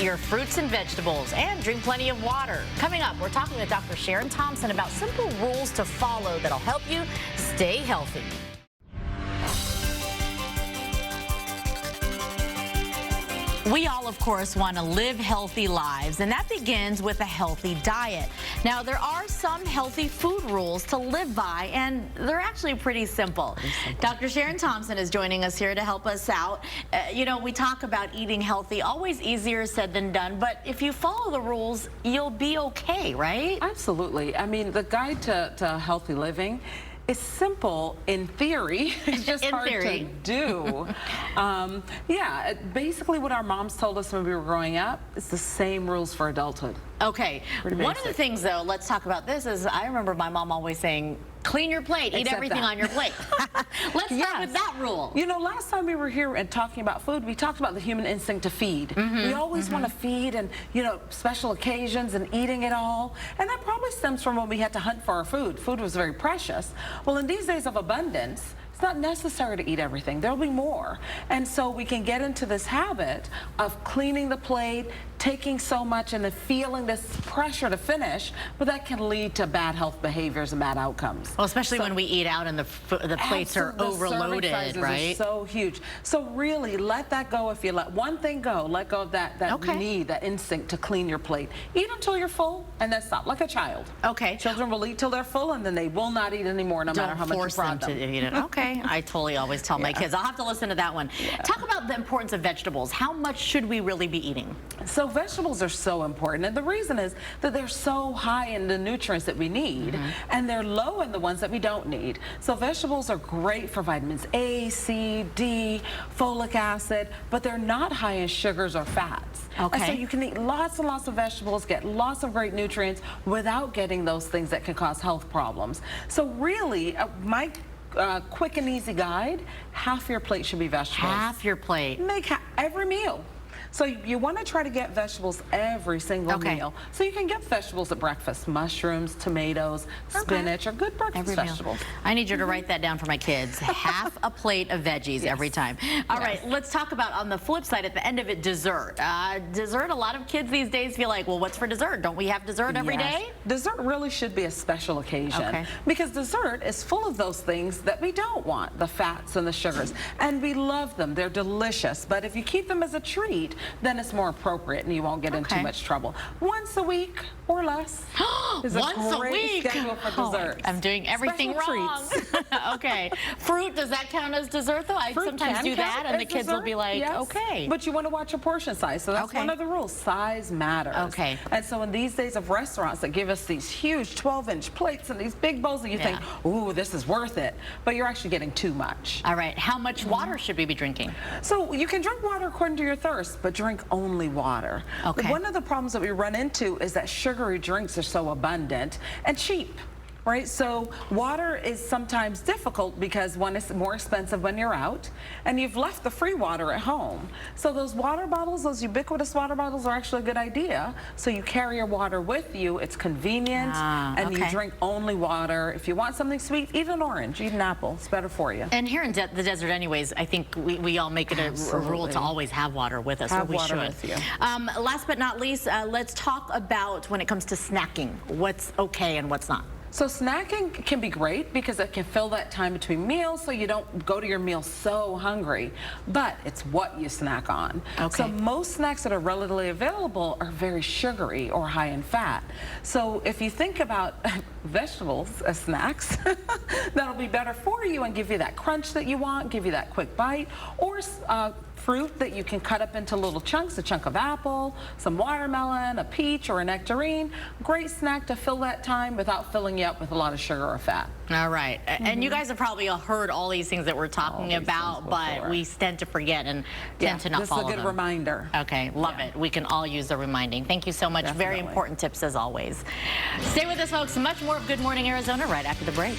your fruits and vegetables, and drink plenty of water. Coming up, we're talking with Dr. Sharon Thompson about simple rules to follow that'll help you stay healthy. We all, of course, want to live healthy lives, and that begins with a healthy diet. Now, there are some healthy food rules to live by, and they're actually pretty simple. Dr. Sharon Thompson is joining us here to help us out. You know, we talk about eating healthy, always easier said than done, but if you follow the rules, you'll be okay, right? Absolutely. I mean, the guide to healthy living is simple in theory. It's just hard to do. Yeah, basically what our moms told us when we were growing up, it's the same rules for adulthood. Okay. One of the things, though, let's talk about this, is I remember my mom always saying, clean your plate, eat everything on your plate. Let's start with that rule. You know, last time we were here and talking about food, we talked about the human instinct to feed. We always want to feed, and, you know, special occasions and eating it all. And that probably stems from when we had to hunt for our food. Food was very precious. Well, in these days of abundance, it's not necessary to eat everything. There'll be more. And so we can get into this habit of cleaning the plate, taking so much, and then feeling this pressure to finish, but that can lead to bad health behaviors and bad outcomes. Well, especially when we eat out and the plates are overloaded, right? Are so huge. So really, let that go. If you let one thing go, let go of that need, that instinct to clean your plate. Eat until you're full, and then stop, like a child. Okay. Children will eat till they're full, and then they will not eat anymore, no matter how much you prod them. To eat it. Okay. I totally always tell my kids. I'll have to listen to that one. Talk about the importance of vegetables. How much should we really be eating? So vegetables are so important, and the reason is that they're so high in the nutrients that we need, and they're low in the ones that we don't need. So vegetables are great for vitamins A, C, D, folic acid, but they're not high in sugars or fats. Okay. And so you can eat lots and lots of vegetables, get lots of great nutrients without getting those things that can cause health problems. So really, my quick and easy guide, half your plate should be vegetables. Half your plate. Make every meal. So you want to try to get vegetables every single meal. So you can get vegetables at breakfast, mushrooms, tomatoes, spinach, or good breakfast vegetables. I need you to write that down for my kids. Half a plate of veggies every time. All right, let's talk about, on the flip side, at the end of it, dessert. Dessert, a lot of kids these days feel like, well, what's for dessert? Don't we have dessert every day? Dessert really should be a special occasion because dessert is full of those things that we don't want, the fats and the sugars. And we love them. They're delicious. But if you keep them as a treat, then it's more appropriate and you won't get in too much trouble. Once a week or less is a great schedule for dessert. I'm doing everything wrong. Okay. Fruit, does that count as dessert though? I sometimes do that and the kids will be like, okay. But you want to watch your portion size. So that's one of the rules. Size matters. Okay. And so in these days of restaurants that give us these huge 12-inch plates and these big bowls, and you think, ooh, this is worth it. But you're actually getting too much. All right. How much water should we be drinking? So you can drink water according to your thirst, but drink only water. Okay. One of the problems that we run into is that sugary drinks are so abundant and cheap. Right, so water is sometimes difficult because one is more expensive when you're out, and you've left the free water at home. So those water bottles, those ubiquitous water bottles, are actually a good idea. So you carry your water with you. It's convenient, and you drink only water. If you want something sweet, eat an orange, eat an apple. It's better for you. And here in the desert, anyways, I think we all make it a rule to always have water with us. Have water with you. Last but not least, let's talk about when it comes to snacking, what's okay and what's not. So snacking can be great because it can fill that time between meals so you don't go to your meal so hungry, but it's what you snack on. So most snacks that are readily available are very sugary or high in fat. So if you think about vegetables as snacks, that'll be better for you and give you that crunch that you want, give you that quick bite, or fruit that you can cut up into little chunks, a chunk of apple, some watermelon, a peach, or a nectarine. Great snack to fill that time without filling you up with a lot of sugar or fat. All right. And you guys have probably heard all these things that we're talking about, but we tend to forget and tend to not follow them. This is a good reminder. Okay, love it. We can all use the reminding. Thank you so much. Very important tips as always. Stay with us, folks. Much more of Good Morning Arizona right after the break.